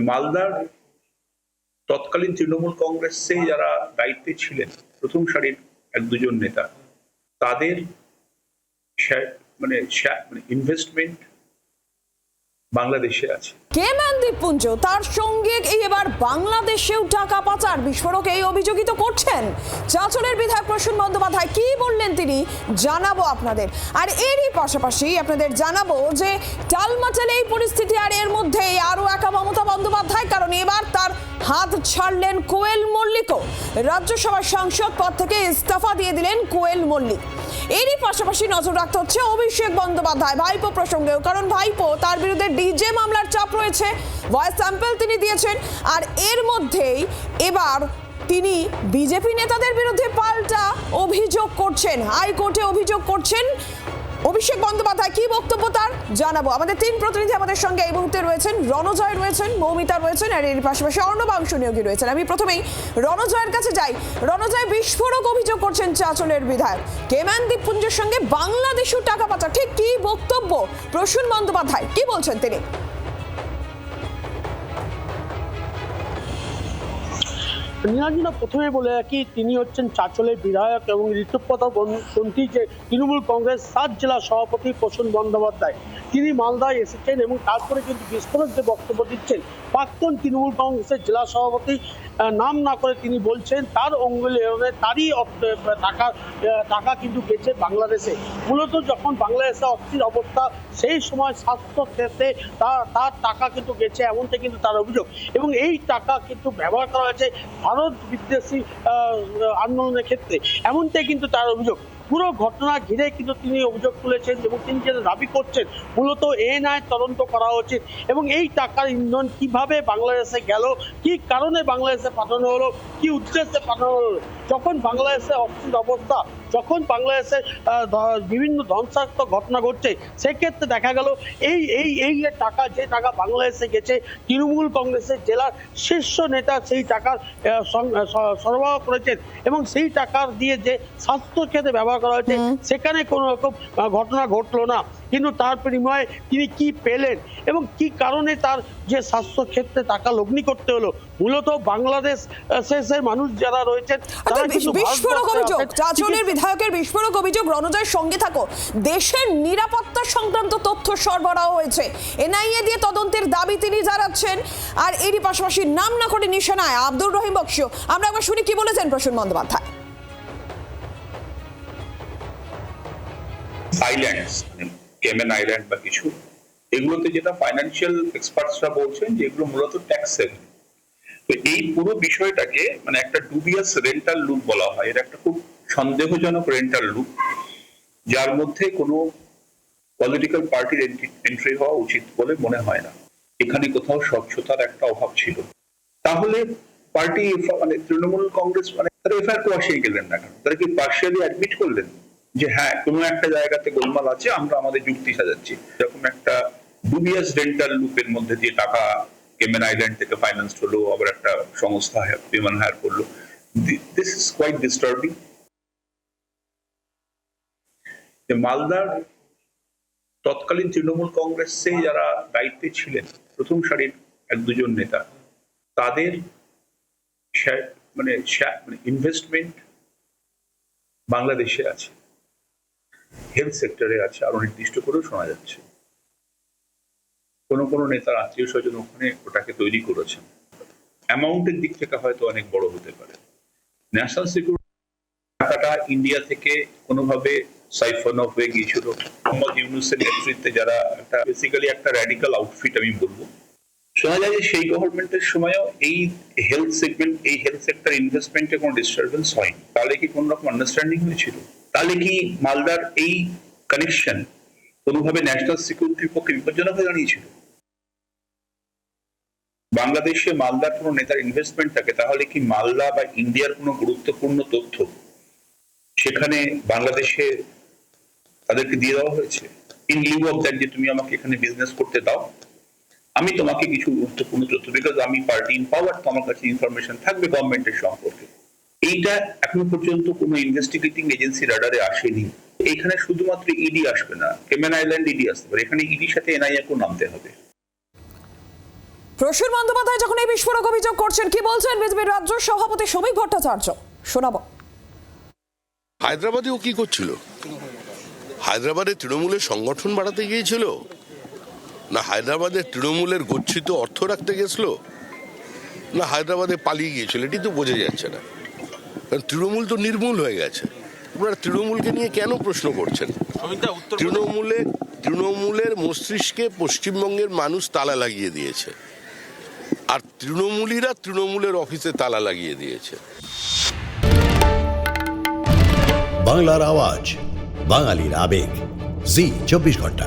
মালদার তৎকালীন তৃণমূল কংগ্রেসে যারা দায়িত্বে ছিলেন প্রথম সারির এক দুজন নেতা, তাদের ইনভেস্টমেন্ট বাংলাদেশে আছে। কেমান দ্বীপপুঞ্জ, তার সঙ্গে এবার বাংলাদেশেও টাকা পাচার বিস্ফোরক এই অভিযোগিত করছেন চাঁচলের বিধায়ক প্রসূন বন্দ্যোপাধ্যায়। কি বললেন তিনি জানাবো আপনাদের, আর এরই পাশাপাশি আপনাদের জানাবো যে টালমাটাল এই পরিস্থিতি, আর এর মধ্যে আরো একা মমতা বন্দ্যোপাধ্যায়, কারণ এবার তার হাত ছাড়লেন কোয়েল মল্লিকও। রাজ্যসভার সাংসদ পদ থেকে ইস্তফা দিয়ে দিলেন কোয়েল মল্লিক। এরই পাশাপাশি নজর রাখতে হচ্ছে অভিষেক বন্দ্যোপাধ্যায় ভাইপো প্রসঙ্গেও, কারণ ভাইপো তার বিরুদ্ধে ডিজে মামলার চাপ রয়েছে, ভয়েস স্যাম্পল তিনি দিয়েছেন। আর এর মধ্যেই এবার তিনি বিজেপি নেতাদের বিরুদ্ধে পাল্টা অভিযোগ করছেন, হাইকোর্টে অভিযোগ করছেন অভিষেক বন্দ্যোপাধ্যায়। কি বক্তব্য তার জানাবো। আমাদের তিন প্রতিনিধি আমাদের সঙ্গে এই মুহূর্তে রয়েছেন, রণজয় রয়েছেন, মৌমিতা রয়েছেন, আর এর পাশাপাশি অর্ণবাংশু নিয়োগী রয়েছেন। আমি প্রথমেই রণজয়ের কাছে যাই। রণজয়, বিস্ফোরক অভিযোগ করছেন চাঁচলের বিধায়ক, কেমান দ্বীপপুঞ্জের সঙ্গে বাংলাদেশেও টাকা পাচার, ঠিক কি বক্তব্য প্রসূন বন্দ্যোপাধ্যায়, কি বলছেন তিনি? নীলাঞ্জনা, প্রথমে বলে রাখি, তিনি হচ্ছেন চাঁচলের বিধায়ক এবং ঋতুপথপন্থী যে তৃণমূল কংগ্রেস 7 জেলা সভাপতি প্রসূন বন্দ্যোপাধ্যায়। তিনি মালদায় এসেছেন এবং তারপরে কিন্তু বিস্ফোরক যে বক্তব্য দিচ্ছেন প্রাক্তন তৃণমূল কংগ্রেসের জেলা সভাপতি, নাম না করে তিনি বলছেন তার অঙ্গুলি তারই টাকা কিন্তু গেছে বাংলাদেশে। মূলত যখন বাংলাদেশে অস্থির অবস্থা, সেই সময় স্বাস্থ্য ক্ষেত্রে তার টাকা কিন্তু গেছে, এমনটা কিন্তু তার অভিযোগ। এবং এই টাকা কিন্তু ব্যবহার করা হয়েছে ভারত বিদ্বেষী আন্দোলনের ক্ষেত্রে, এমনটাই কিন্তু তার অভিযোগ। পুরো ঘটনা ঘিরে কিন্তু তিনি অভিযোগ তুলেছেন এবং তিনি যেটা দাবি করছেন মূলত এনআই তদন্ত করা উচিত এবং এই টাকার ইন্ধন কিভাবে বাংলাদেশে গেল, কি কারণে বাংলাদেশে পাঠানো হলো, কি উদ্দেশ্যে পাঠানো হলো। যখন বাংলাদেশে অস্থির অবস্থা, যখন বাংলাদেশে বিভিন্ন ধ্বংসাত্মক ঘটনা ঘটছে, সেক্ষেত্রে দেখা গেল এই যে টাকা বাংলাদেশে গেছে, তৃণমূল কংগ্রেসের জেলার শীর্ষ নেতা সেই টাকার সরবরাহ করেছেন এবং সেই টাকার দিয়ে যে স্বাস্থ্য ক্ষেত্রে ব্যবহার করা হয়েছে সেখানে কোনো রকম ঘটনা ঘটলো না। কিন্তু তার বিনিময়ে তিনি কি পেলেন এবং কি কারণে তার যে স্বাস্থ্য ক্ষেত্রে টাকা লগ্নি করতে হলো, মূলত বাংলাদেশ শেষের মানুষ যারা রয়েছেন তারা কিন্তু বিস্ফোরক অভিযোগ, চাঁচলের বিধায়কের বিস্ফোরক অভিযোগ। রণজয়ের সঙ্গে থাকো। দেশের নিরাপত্তা সংক্রান্ত তথ্য সরবরাহ হয়েছে, এনআইএ দিয়ে তদন্তের দাবি তিনি জানাচ্ছেন। আর এরই পাশাপাশি নাম না করে নিশানায় আব্দুর রহিম বক্সী। আমরা একবার শুনি কি বলেছেন Prasun Bandyopadhyay. Islands, Cayman island বা কিছু, এগুলোতে যেটা ফাইন্যান্সিয়াল এক্সপার্টসরা বলছেন যে এগুলো মূলত ট্যাক্স সেভিং। তো এই পুরো বিষয়টাকে একটা ডুবিয়াস রেন্টাল লুপ বলা হয়। এটা একটা খুব সন্দেহজনক রেন্টাল লুপ, যার মধ্যে কোনো পলিটিক্যাল পার্টির এন্ট্রি হওয়া উচিত বলে মনে হয় না। এখানে কোথাও স্বচ্ছতার একটা অভাব ছিল। তাহলে পার্টি তৃণমূল কংগ্রেস তারা এফআইআর কোয়াশিয়ে গেলেন না কেন? তারা কি পার্শিয়ালি অ্যাডমিট করলেন যে হ্যাঁ কোনো একটা জায়গাতে গোলমাল আছে, আমরা আমাদের যুক্তি সাজাচ্ছি? এরকম একটা ডুবিয়াস রেন্টাল লুপের মধ্যে দিয়ে টাকা কেমেন আইল্যান্ড থেকে ফাইন্যান্স হলো, আবার একটা সংস্থা বিমান হায়ার করলো। This is quite disturbing. মালদার তৎকালীন তৃণমূল কংগ্রেসে যারা দায়িত্বে ছিলেন প্রথম সারির এক দুজন নেতা, তাদের ইনভেস্টমেন্ট বাংলাদেশে আছে, হেলথ সেক্টরে আছে, আরো নির্দিষ্ট করেও শোনা যাচ্ছে। কোন নেতার আত্মীয় স্বজন ওখানে ওটাকে তৈরি করেছেন। অ্যামাউন্টের দিক থেকে হয়তো অনেক বড় হতে পারে। ন্যাশনাল সিকিউরিটি টাকাটা ইন্ডিয়া থেকে কোনোভাবে সাইফন অফ হয়ে গিয়েছিল মোহাম্মদ ইউনূসের নেতৃত্বে, যারা বেসিক্যালি একটা র্যাডিক্যাল আউটফিট আমি বলবো। শোনা যায় যে সেই গভর্নমেন্টের সময়ও এই হেলথ সেক্টর ইনভেস্টমেন্টে কোনো ডিস্টারবেন্স হয়নি। তাহলে কি কোন রকম আন্ডারস্ট্যান্ডিং হয়েছিল? তাহলে কি মালদার এই কানেকশন কোনোভাবে ন্যাশনাল সিকিউরিটির পক্ষে বিপজ্জনক হয়ে দাঁড়িয়েছিল? বাংলাদেশে মালদার কোনো নেতার ইনভেস্টমেন্ট থাকে, তাহলে কি মালদা বা ইন্ডিয়ার কোনো গুরুত্বপূর্ণ তথ্য সেখানে বাংলাদেশে তাদেরকে দিয়ে দেওয়া হয়েছে ইন লিউ অফ দ্যাট, যে তুমি আমাকে এখানে বিজনেস করতে দাও, আমি তোমাকে কিছু গুরুত্বপূর্ণ তথ্য, বিকজ আমি পার্টি ইন পাওয়ার, তো আমার কাছে ইনফরমেশন থাকবে গভর্নমেন্টের সম্পর্কে। এইটা এখনো পর্যন্ত কোনো ইনভেস্টিগেটিং এজেন্সি রাডারে আসেনি। এইখানে শুধুমাত্র ইডি আসবে না, কেমেন আইল্যান্ড ইডি আসতে পারে, এখানে ইডির সাথে এনআইএ কেও নামতে হবে। প্রসূন বন্দ্যোপাধ্যায় যখন এই বিস্ফোরক অভিযোগ করছেন, কি বলছেন বিজেপির রাজ্য সভাপতি শ্রমিক ভট্টাচার্য? শোনাবো। হায়দ্রাবাদে ও কি করছিল? হায়দ্রাবাদে তৃণমূলের সংগঠন বাড়াতে গিয়েছিল, না হায়দ্রাবাদে তৃণমূলের গচ্ছিত অর্থ রাখতে গেছিল, না হায়দ্রাবাদে পালিয়ে গিয়েছিল? এটি তো বোঝা যাচ্ছে না। কারণ তৃণমূল তো নির্মূল হয়ে গেছে। আপনারা তৃণমূলকে নিয়ে কেন প্রশ্ন করছেন? তৃণমূলের মস্তিষ্কে পশ্চিমবঙ্গের মানুষ তালা লাগিয়ে দিয়েছে, আর তৃণমূলীরা তৃণমূলের অফিসে তালা লাগিয়ে দিয়েছে। বাংলার আওয়াজ, বাঙালির আবেগ, জি 24 ঘন্টা।